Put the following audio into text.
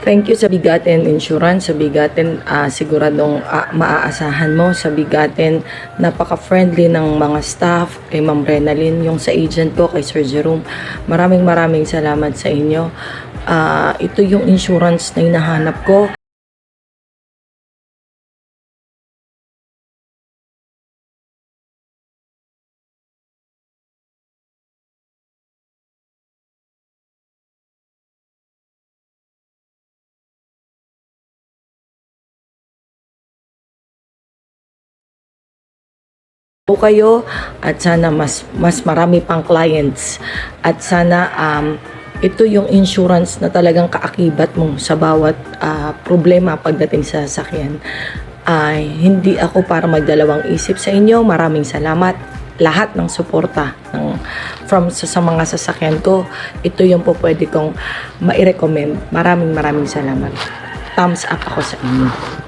Thank you sa Bigatin Insurance, sa Bigatin siguradong maaasahan mo, sa Bigatin napaka-friendly ng mga staff, kay Ma'am Renalyn, yung sa agent ko, kay Sir Jerome. Maraming salamat sa inyo. Ito yung insurance na hinahanap ko. Po kayo at sana mas marami pang clients at sana ito yung insurance na talagang kaakibat mo sa bawat problema pagdating sa sasakyan. Hindi ako para magdalawang isip sa inyo. Maraming salamat lahat ng suporta sa mga sasakyan ko. Ito yung po pwede kong mai-recommend. Maraming salamat. Thumbs up ako sa inyo.